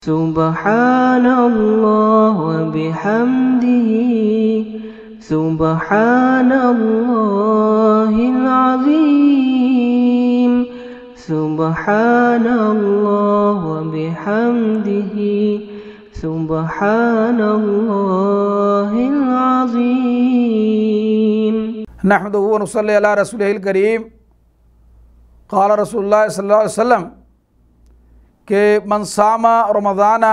سبحان اللہ وبحمدہ سبحان اللہ العظیم سبحان اللہ وبحمدہ سبحان اللہ العظیم نحمدہ و نصلی علی رسولہ الکریم۔ قال رسول اللہ صلی اللہ علیہ وسلم کہ من صام رمضان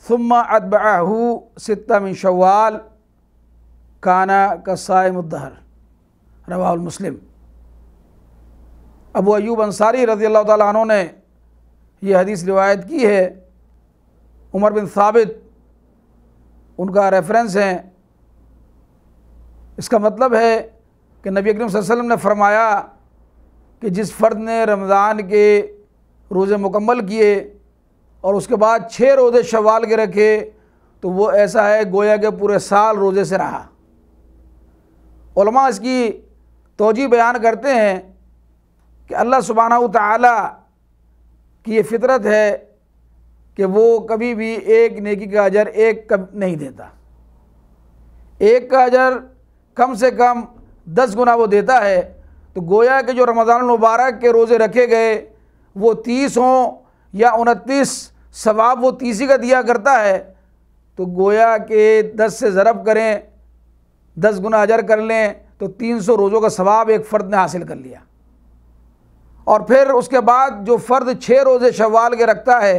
ثم اتبعہ ستہ من شوال کان کصائم الدہر، رواہ مسلم۔ ابو ایوب انصاری رضی اللہ تعالیٰ عنہ نے یہ حدیث روایت کی ہے۔ عمر بن ثابت ان کا ریفرنس ہے۔ اس کا مطلب ہے کہ نبی اکرم صلی اللہ علیہ وسلم نے فرمایا کہ جس فرد نے رمضان کے روزے مکمل کیے اور اس کے بعد 6 روزے شوال کے رکھے تو وہ ایسا ہے گویا کہ پورے سال روزے سے رہا۔ علماء اس کی توجیہ بیان کرتے ہیں کہ اللہ سبحانہ و تعالی کی یہ فطرت ہے کہ وہ کبھی بھی ایک نیکی کا اجر ایک نہیں دیتا، ایک کا اجر کم سے کم 10 گنا وہ دیتا ہے۔ تو گویا کہ جو رمضان المبارک کے روزے رکھے گئے وہ 30 ہوں یا 29، ثواب وہ 30 کا دیا کرتا ہے۔ تو گویا کہ 10 سے ضرب کریں، 10 گنا اجر کر لیں تو 300 روزوں کا ثواب ایک فرد نے حاصل کر لیا۔ اور پھر اس کے بعد جو فرد 6 روزے شوال کے رکھتا ہے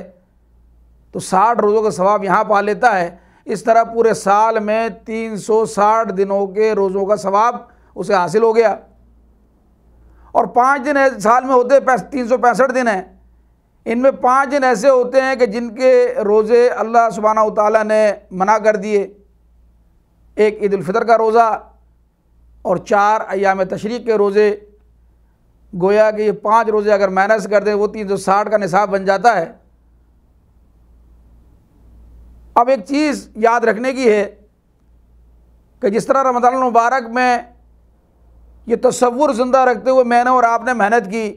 تو 60 روزوں کا ثواب یہاں پا لیتا ہے۔ اس طرح پورے سال میں 360 دنوں کے روزوں کا ثواب اسے حاصل ہو گیا۔ اور 5 دن سال میں ہوتے 365 دن ہیں، ان میں 5 دن ایسے ہوتے ہیں کہ جن کے روزے اللہ سبحانہ و تعالیٰ نے منع کر دیے۔ ایک عید الفطر کا روزہ اور 4 ایام تشریق کے روزے، گویا کہ یہ 5 روزے اگر مائنس کر دیں وہ 360 کا نصاب بن جاتا ہے۔ اب ایک چیز یاد رکھنے کی ہے کہ جس طرح رمضان المبارک میں یہ تصور زندہ رکھتے ہوئے میں نے اور آپ نے محنت کی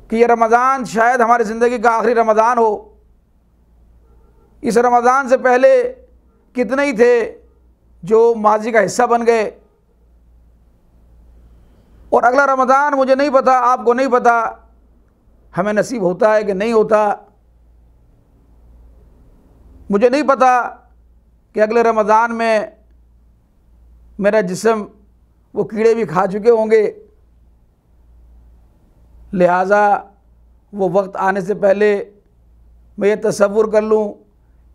کہ یہ رمضان شاید ہماری زندگی کا آخری رمضان ہو، اس رمضان سے پہلے کتنے ہی تھے جو ماضی کا حصہ بن گئے، اور اگلا رمضان مجھے نہیں پتا، آپ کو نہیں پتا، ہمیں نصیب ہوتا ہے کہ نہیں ہوتا۔ مجھے نہیں پتا کہ اگلے رمضان میں میرا جسم وہ کیڑے بھی کھا چکے ہوں گے، لہٰذا وہ وقت آنے سے پہلے میں یہ تصور کر لوں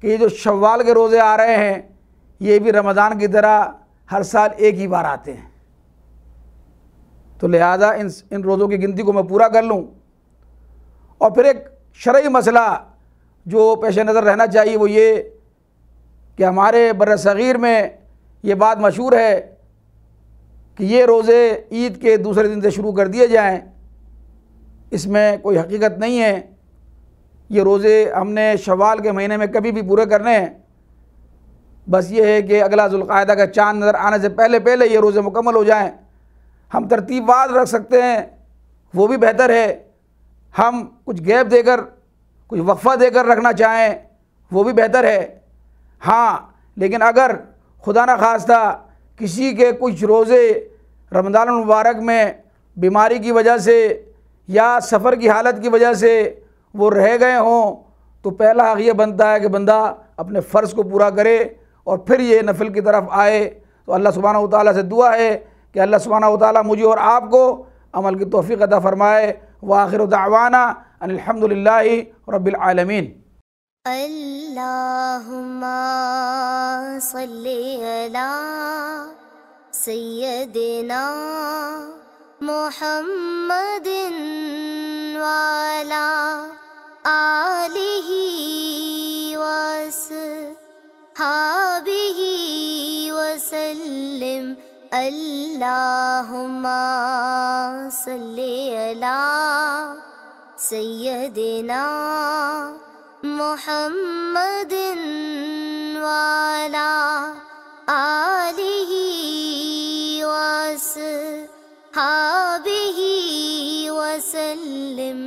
کہ یہ جو شوال کے روزے آ رہے ہیں یہ بھی رمضان کی طرح ہر سال ایک ہی بار آتے ہیں، تو لہٰذا ان روزوں کی گنتی کو میں پورا کر لوں۔ اور پھر ایک شرعی مسئلہ جو پیش نظر رہنا چاہیے وہ یہ کہ ہمارے بر صغیر میں یہ بات مشہور ہے کہ یہ روزے عید کے دوسرے دن سے شروع کر دیے جائیں، اس میں کوئی حقیقت نہیں ہے۔ یہ روزے ہم نے شوال کے مہینے میں کبھی بھی پورے کرنے ہیں، بس یہ ہے کہ اگلا ذوالقعدہ کا چاند نظر آنے سے پہلے یہ روزے مکمل ہو جائیں۔ ہم ترتیب وار رکھ سکتے ہیں، وہ بھی بہتر ہے۔ ہم کچھ گیپ دے کر، کچھ وقفہ دے کر رکھنا چاہیں وہ بھی بہتر ہے۔ ہاں لیکن اگر خدا نخواستہ کسی کے کچھ روزے رمضان المبارک میں بیماری کی وجہ سے یا سفر کی حالت کی وجہ سے وہ رہ گئے ہوں تو پہلا حق یہ بنتا ہے کہ بندہ اپنے فرض کو پورا کرے اور پھر یہ نفل کی طرف آئے۔ تو اللہ سبحانہ و تعالیٰ سے دعا ہے کہ اللہ سبحانہ و تعالیٰ مجھے اور آپ کو عمل کی توفیق عطا فرمائے۔ وآخر دعوانا ان الحمدللہ رب العالمین۔ اللہم صلی علی سیدنا محمد وعلی آلہ وصحبہ وسلم۔ اللہم صلی علی سیدنا محمد وعلی آلہ وصحبہ وسلم۔